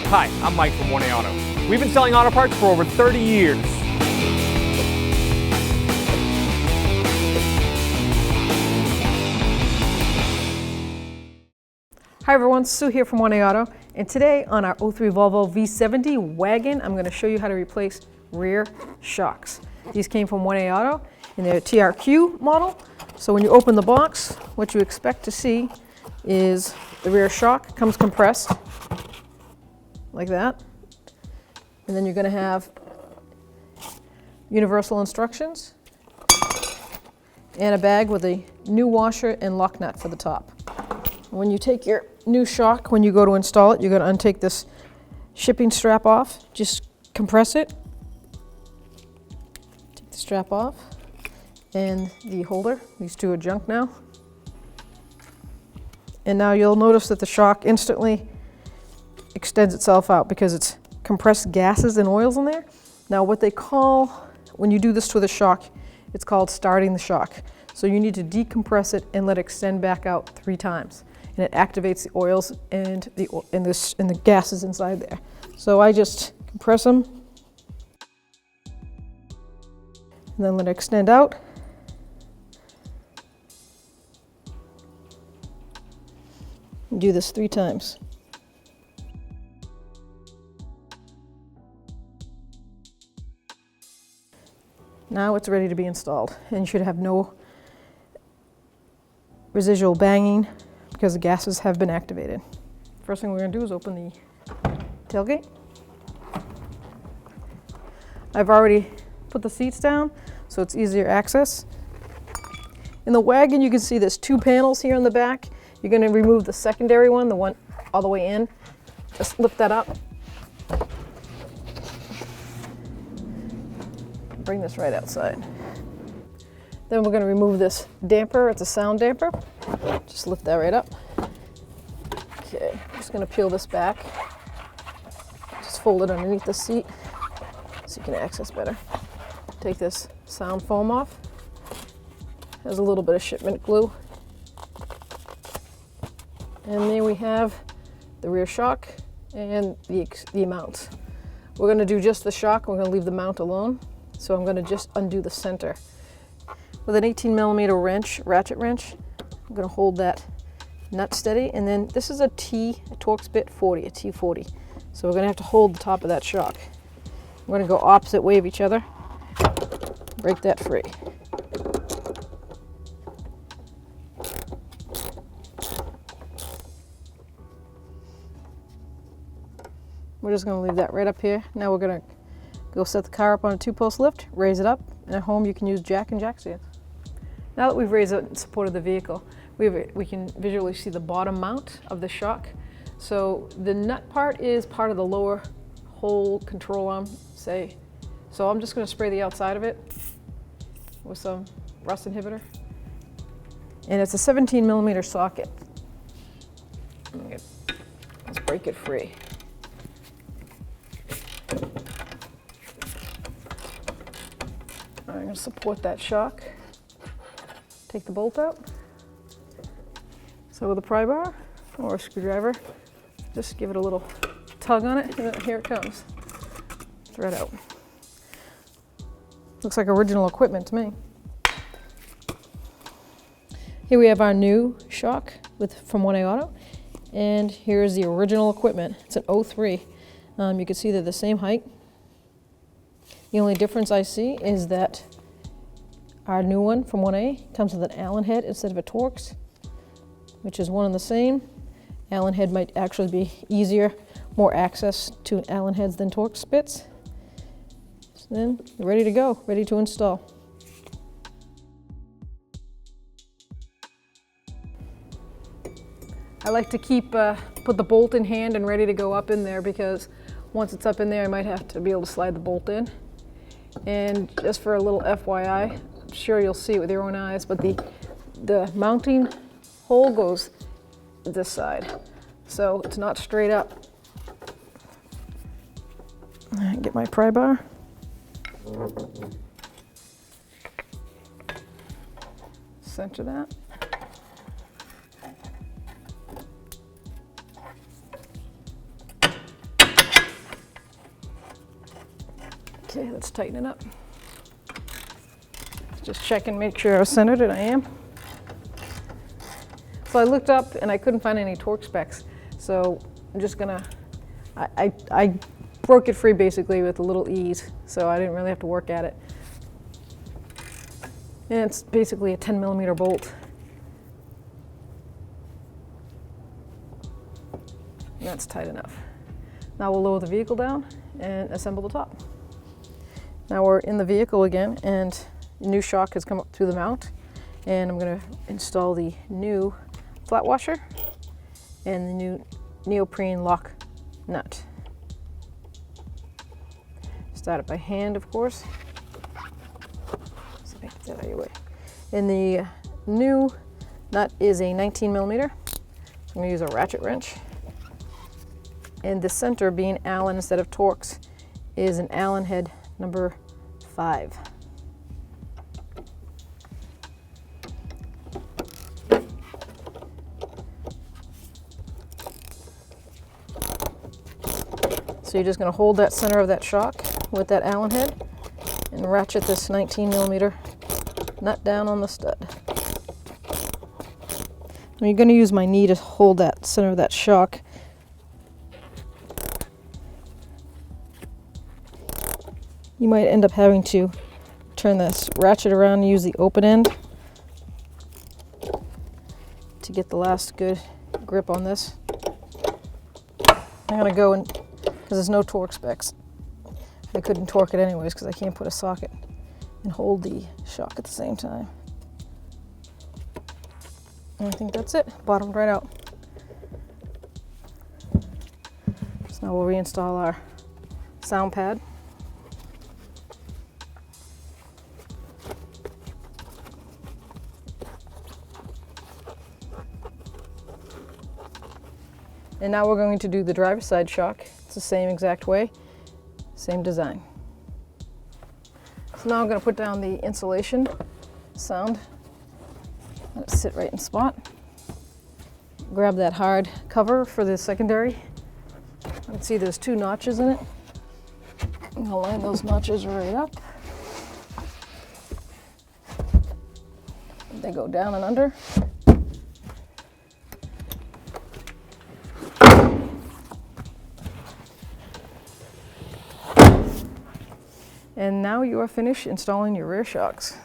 Hi, I'm Mike from 1A Auto. We've been selling auto parts for over 30 years. Hi everyone, Sue here from 1A Auto, and today on our 03 Volvo V70 wagon, I'm going to show you how to replace rear shocks. These came from 1A Auto in their TRQ model. So when you open the box, what you expect to see is the rear shock comes compressed like that. And then you're going to have universal instructions and a bag with a new washer and lock nut for the top. When you take your new shock, when you go to install it, you're going to untake this shipping strap off. Just compress it. Take the strap off and the holder. These two are junk now. And now you'll notice that the shock instantly extends itself out because it's compressed gases and oils in there. Now what they call, when you do this to the shock, it's called starting the shock. So you need to decompress it and let it extend back out 3 times. And it activates the oils and the gases inside there. So I just compress them and then let it extend out. Do this 3 times. Now it's ready to be installed, and you should have no residual banging because the gases have been activated. First thing we're going to do is open the tailgate. I've already put the seats down so it's easier access. In the wagon you can see there's 2 panels here in the back. You're going to remove the secondary one, the one all the way in. Just lift that up. Bring this right outside. Then we're going to remove this damper. It's a sound damper. Just lift that right up. Okay, I'm just going to peel this back. Just fold it underneath the seat so you can access better. Take this sound foam off. There's a little bit of shipment glue. And there we have the rear shock and the mounts. We're going to do just the shock. We're going to leave the mount alone. So I'm going to just undo the center. With an 18mm wrench, ratchet wrench, I'm going to hold that nut steady. And then this is a Torx Bit 40, a T40. So we're going to have to hold the top of that shock. I'm going to go opposite way of each other. Break that free. We're just going to leave that right up here. Now we're going to go set the car up on a 2-post lift, raise it up, and at home you can use jack and jack stands. Now that we've raised it and supported the vehicle, we can visually see the bottom mount of the shock. So the nut part is part of the lower whole control arm, say. So I'm just going to spray the outside of it with some rust inhibitor. And it's a 17mm socket. Let's break it free. I'm going to support that shock. Take the bolt out. So with a pry bar or a screwdriver, just give it a little tug on it, and here it comes. Thread out. Looks like original equipment to me. Here we have our new shock from 1A Auto, and here's the original equipment. It's an 03. You can see they're the same height. The only difference I see is that our new one from 1A comes with an Allen head instead of a Torx, which is one and the same. Allen head might actually be easier, more access to Allen heads than Torx bits. So then you're ready to go, ready to install. I like to put the bolt in hand and ready to go up in there, because once it's up in there I might have to be able to slide the bolt in. And just for a little FYI, I'm sure you'll see it with your own eyes, but the mounting hole goes this side, so it's not straight up. Get my pry bar. Center that. Okay, let's tighten it up. Just check and make sure I was centered, and I am. So I looked up and I couldn't find any torque specs. So I'm just gonna, I broke it free basically with a little ease, so I didn't really have to work at it. And it's basically a 10mm bolt. And that's tight enough. Now we'll lower the vehicle down and assemble the top. Now we're in the vehicle again, and a new shock has come up through the mount, and I'm going to install the new flat washer and the new neoprene lock nut. Start it by hand, of course. So get that out of your way. And the new nut is a 19mm. So I'm going to use a ratchet wrench. And the center, being Allen instead of Torx, is an Allen head number 5. So you're just going to hold that center of that shock with that Allen head and ratchet this 19mm nut down on the stud. And you're going to use my knee to hold that center of that shock. You might end up having to turn this ratchet around and use the open end to get the last good grip on this. I'm going to go and, because there's no torque specs, I couldn't torque it anyways because I can't put a socket and hold the shock at the same time. And I think that's it, bottomed right out. So now we'll reinstall our sound pad. And now we're going to do the driver's side shock. It's the same exact way, same design. So now I'm going to put down the insulation sound. Let it sit right in spot. Grab that hard cover for the secondary. You can see there's 2 notches in it. I'm going to line those notches right up. They go down and under. And now you are finished installing your rear shocks.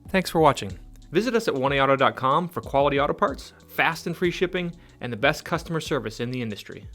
Thanks for watching. Visit us at oneauto.com for quality auto parts, fast and free shipping, and the best customer service in the industry.